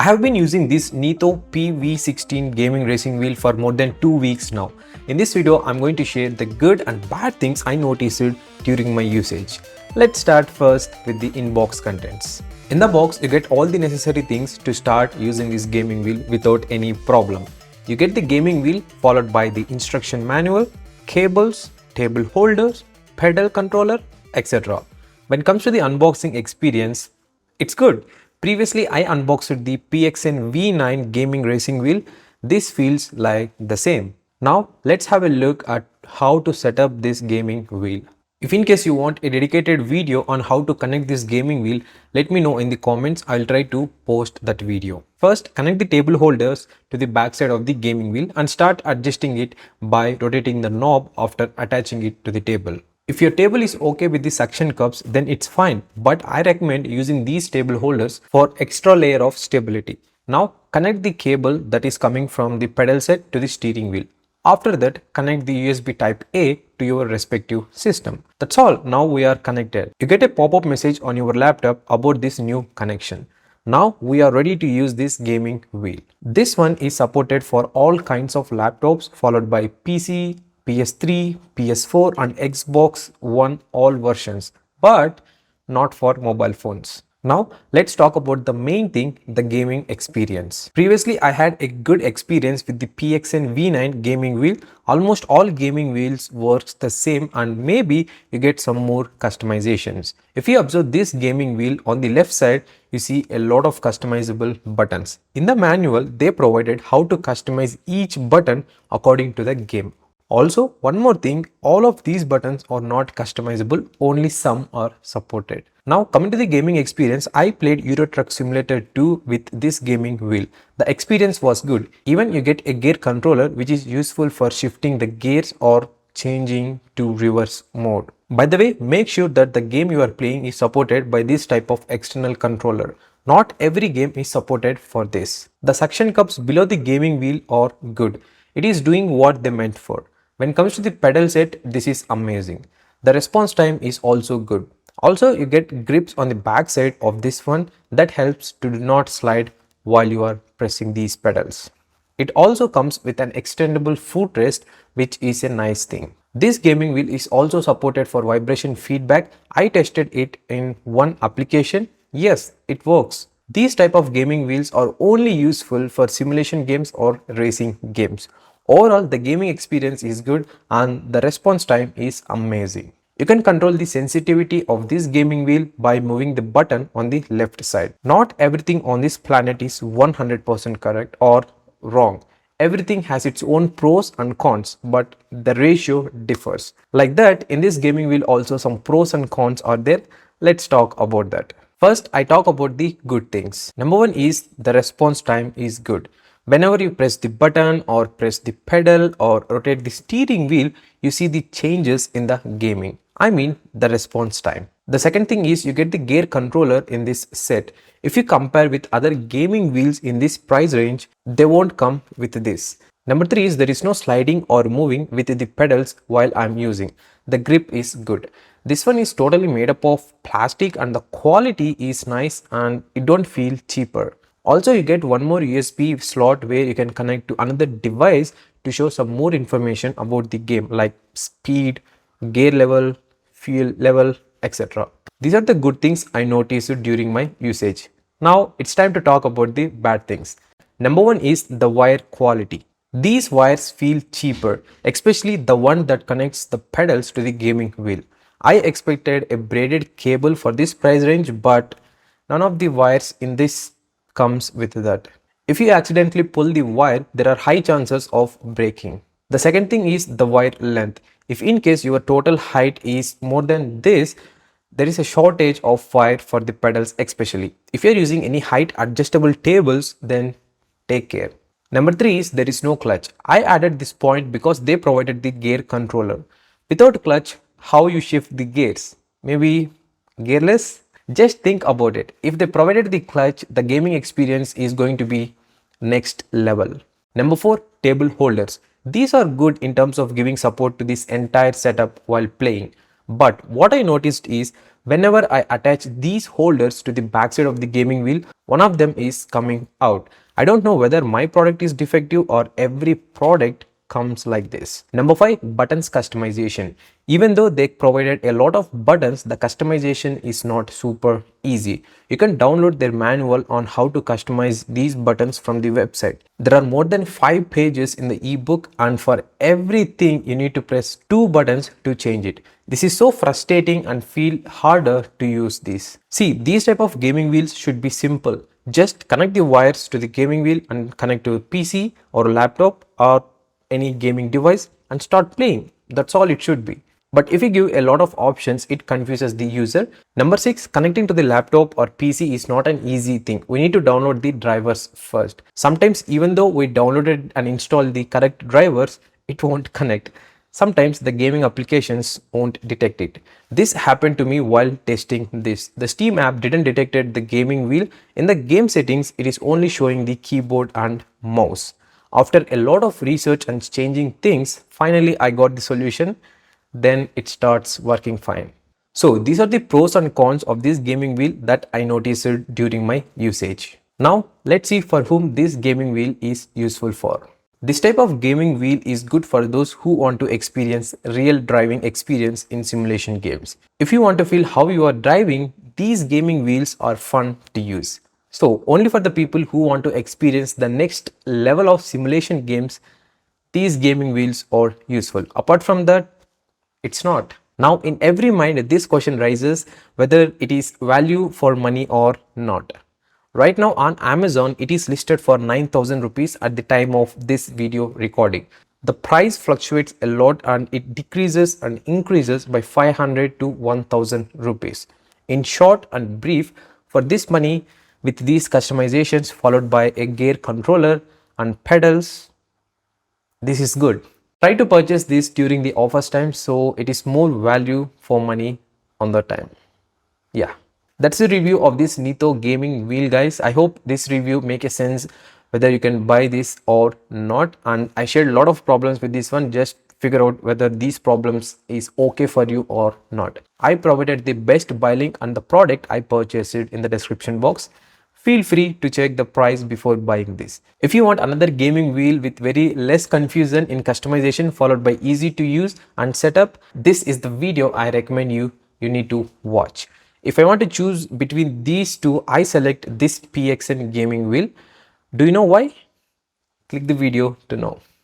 I have been using this Neato PV16 gaming racing wheel for more than 2 weeks now. In this video, I'm going to share the good and bad things I noticed during my usage. Let's start first with the inbox contents. In the box, you get all the necessary things to start using this gaming wheel without any problem. You get the gaming wheel followed by the instruction manual, cables, table holders, pedal controller, etc. When it comes to the unboxing experience, it's good. Previously, I unboxed the PXN V9 gaming racing wheel. This feels like the same. Now, let's have a look at how to set up this gaming wheel. If in case you want a dedicated video on how to connect this gaming wheel, let me know in the comments. I'll try to post that video. First, connect the table holders to the back side of the gaming wheel and start adjusting it by rotating the knob after attaching it to the table. If your table is okay with the suction cups, then it's fine, but I recommend using these table holders for extra layer of stability. Now connect the cable that is coming from the pedal set to the steering wheel. After that, connect the USB type A to your respective system. That's all. Now we are connected. You get a pop-up message on your laptop about this new connection. Now we are ready to use this gaming wheel. This one is supported for all kinds of laptops, followed by PC, PS3, PS4 and Xbox One all versions, but not for mobile phones. Now let's talk about the main thing, the gaming experience. Previously I had a good experience with the PXN V9 gaming wheel. Almost all gaming wheels works the same and maybe you get some more customizations. If you observe this gaming wheel on the left side, you see a lot of customizable buttons. In the manual, they provided how to customize each button according to the game. Also, one more thing, all of these buttons are not customizable, only some are supported. Now coming to the gaming experience, I played Euro Truck Simulator 2 with this gaming wheel. The experience was good. Even you get a gear controller which is useful for shifting the gears or changing to reverse mode. By the way, make sure that the game you are playing is supported by this type of external controller. Not every game is supported for this. The suction cups below the gaming wheel are good. It is doing what they meant for. When it comes to the pedal set, this is amazing. The response time is also good. Also, you get grips on the back side of this one that helps to do not slide while you are pressing these pedals. It also comes with an extendable footrest, which is a nice thing. This gaming wheel is also supported for vibration feedback. I tested it in one application. Yes, it works. These type of gaming wheels are only useful for simulation games or racing games. Overall, the gaming experience is good and the response time is amazing. You can control the sensitivity of this gaming wheel by moving the button on the left side. Not everything on this planet is 100% correct or wrong. Everything has its own pros and cons, but the ratio differs. Like that, in this gaming wheel also some pros and cons are there. Let's talk about that. First, I talk about the good things. Number one is the response time is good. Whenever you press the button or press the pedal or rotate the steering wheel, you see the changes in the gaming. I mean the response time. The second thing is you get the gear controller in this set. If you compare with other gaming wheels in this price range, they won't come with this. Number three is there is no sliding or moving with the pedals while I'm using. The grip is good. This one is totally made up of plastic and the quality is nice and it don't feel cheaper. Also, you get one more USB slot where you can connect to another device to show some more information about the game like speed, gear level, fuel level, etc. These are the good things I noticed during my usage. Now it's time to talk about the bad things. Number one is the wire quality. These wires feel cheaper, especially the one that connects the pedals to the gaming wheel. I expected a braided cable for this price range, but none of the wires in this comes with that. If you accidentally pull the wire, there are high chances of breaking. The second thing is the wire length. If in case your total height is more than this, there is a shortage of wire for the pedals especially. If you are using any height adjustable tables, then take care. Number three is there is no clutch. I added this point because they provided the gear controller. Without clutch, how you shift the gears? Maybe gearless? Just think about it. If they provided the clutch, the gaming experience is going to be next level. Number four, table holders. These are good in terms of giving support to this entire setup while playing. But what I noticed is whenever I attach these holders to the backside of the gaming wheel, one of them is coming out. I don't know whether my product is defective or every product comes like this. Number 5, buttons customization. Even though they provided a lot of buttons, the customization is not super easy. You can download their manual on how to customize these buttons from the website. There are more than 5 pages in the ebook, and for everything you need to press 2 buttons to change it. This is so frustrating and feel harder to use this. See, these type of gaming wheels should be simple. Just connect the wires to the gaming wheel and connect to a PC or a laptop or any gaming device and start playing. That's all it should be. But if you give a lot of options, it confuses the user. Number 6, connecting to the laptop or PC is not an easy thing. We need to download the drivers first. Sometimes even though we downloaded and installed the correct drivers, it won't connect. Sometimes the gaming applications won't detect it. This happened to me while testing this. The Steam app didn't detect the gaming wheel. In the game settings, it is only showing the keyboard and mouse. After a lot of research and changing things, finally I got the solution. Then it starts working fine. So these are the pros and cons of this gaming wheel that I noticed during my usage. Now let's see for whom this gaming wheel is useful for. This type of gaming wheel is good for those who want to experience real driving experience in simulation games. If you want to feel how you are driving, these gaming wheels are fun to use. So only for the people who want to experience the next level of simulation games, these gaming wheels are useful. Apart from that, it's not. Now in every mind this question rises whether it is value for money or not. Right now on Amazon it is listed for 9,000 rupees at the time of this video recording. The price fluctuates a lot and it decreases and increases by 500 to 1,000 rupees. In short and brief, for this money with these customizations followed by a gear controller and pedals, this is good. Try to purchase this during the offers time so it is more value for money on the time. Yeah, that's the review of this Neato gaming wheel, guys. I hope this review make a sense whether you can buy this or not, and I shared a lot of problems with this one. Just figure out whether these problems is okay for you or not. I provided the best buy link and the product I purchased it in the description box. Feel free to check the price before buying this. If you want another gaming wheel with very less confusion in customization followed by easy to use and setup, this is the video I recommend you need to watch. If I want to choose between these two, I select this PXN gaming wheel. Do you know why? Click the video to know.